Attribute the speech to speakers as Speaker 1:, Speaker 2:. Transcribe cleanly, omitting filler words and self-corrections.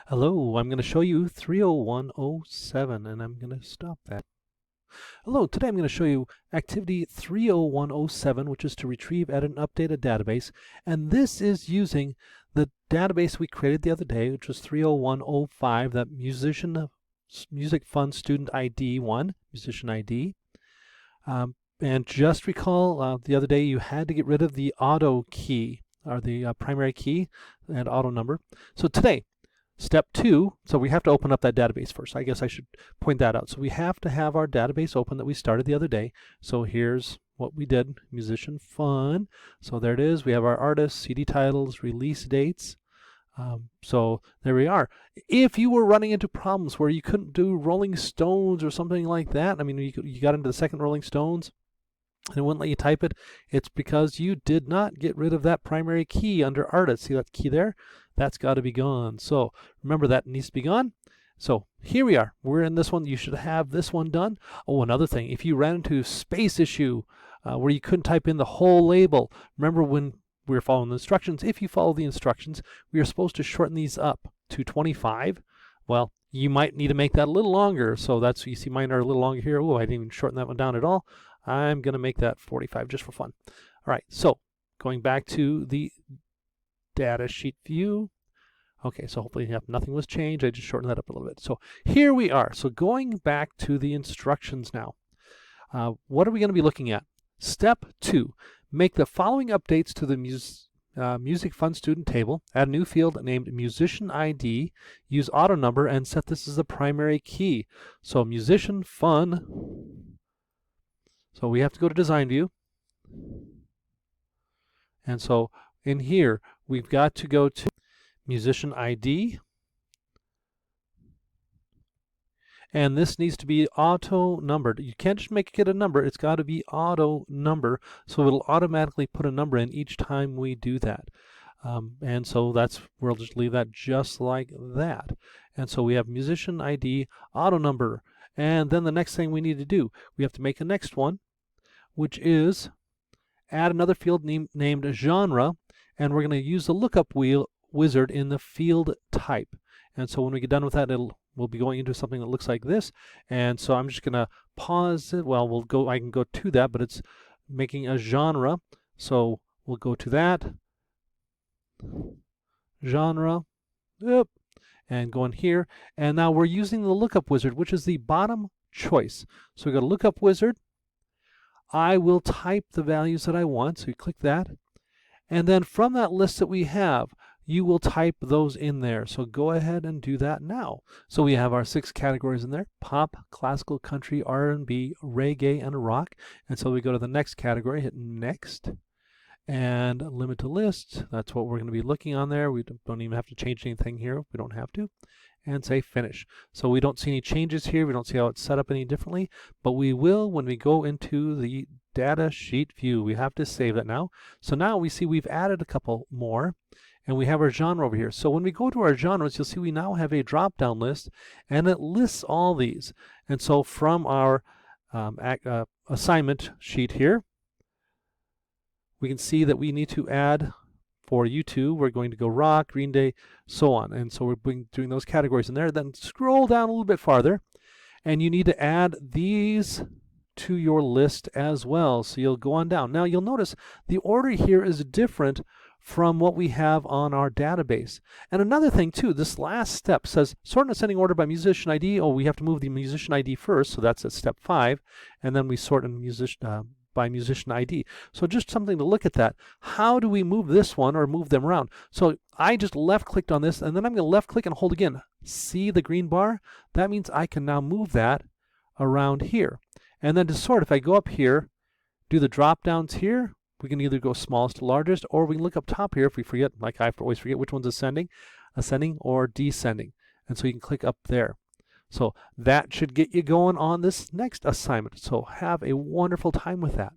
Speaker 1: Hello, I'm going to show you 30107 and I'm going to stop that. Hello, today I'm going to show you activity 30107, which is to retrieve, edit, and update a database. And this is using the database we created the other day, which was 30105, that Music Fund Student ID 1, Musician ID. And just recall the other day you had to get rid of the auto key, or the primary key and auto number. So today, Step 2, so we have to open up that database first. I guess I should point that out. So we have to have our database open that we started the other day. So here's what we did, Musician Fun. So there it is. We have our artists, CD titles, release dates. So there we are. If you were running into problems where you couldn't do Rolling Stones or something like that, I mean, you got into the second Rolling Stones, and it wouldn't let you type it, it's because you did not get rid of that primary key under artist. See that key there? That's got to be gone. So remember, that needs to be gone. So here we are. We're in this one. You should have this one done. Oh, another thing, if you ran into a space issue where you couldn't type in the whole label, remember when we were following the instructions, if you follow the instructions, we are supposed to shorten these up to 25. Well, you might need to make that a little longer. So that's, you see mine are a little longer here. Oh, I didn't even shorten that one down at all. I'm going to make that 45 just for fun. All right, so going back to the data sheet view. Okay, so hopefully nothing was changed. I just shortened that up a little bit. So here we are. So going back to the instructions now. What are we going to be looking at? Step 2, make the following updates to the Music Fund Student table. Add a new field named Musician ID. Use auto number and set this as the primary key. So Musician Fun. So we have to go to Design View. And so in here, we've got to go to Musician ID. And this needs to be auto numbered. You can't just make it a number, it's got to be auto number, so it'll automatically put a number in each time we do that. And so we'll just leave that just like that. And so we have Musician ID, auto number. And then the next thing we need to do, we have to make a next one, which is add another field named genre, and we're going to use the lookup wizard in the field type. And so when we get done with that, we'll be going into something that looks like this. And so I'm just going to pause it. Well, I can go to that, but it's making a genre. So we'll go to that. Genre. Yep. And go in here. And now we're using the lookup wizard, which is the bottom choice. So we go to lookup wizard. I will type the values that I want. So you click that. And then from that list that we have, you will type those in there. So go ahead and do that now. So we have our 6 categories in there: pop, classical, country, R&B, reggae, and rock. And so we go to the next category, hit next, and limit to list. That's what we're going to be looking on there. We don't even have to change anything here. We don't have to. And say finish. So we don't see any changes here. We don't see how it's set up any differently, but we will when we go into the data sheet view. We have to save that now. So now we see we've added a couple more, and we have our genre over here. So when we go to our genres, you'll see we now have a drop-down list, and it lists all these. And so from our assignment sheet here, we can see that we need to add, for U2, we're going to go rock, Green Day, so on. And so we're doing those categories in there. Then scroll down a little bit farther, and you need to add these to your list as well. So you'll go on down. Now you'll notice the order here is different from what we have on our database. And another thing too, this last step says sort in ascending order by musician ID. Oh, we have to move the musician ID first, so that's at step 5. And then we sort in by musician ID. So just something to look at that. How do we move this one or move them around? So I just left clicked on this, and then I'm going to left click and hold again. See the green bar? That means I can now move that around here. And then to sort, if I go up here, do the drop downs here, we can either go smallest to largest, or we can look up top here if we forget, like I always forget which one's ascending or descending. And so you can click up there. So that should get you going on this next assignment. So have a wonderful time with that.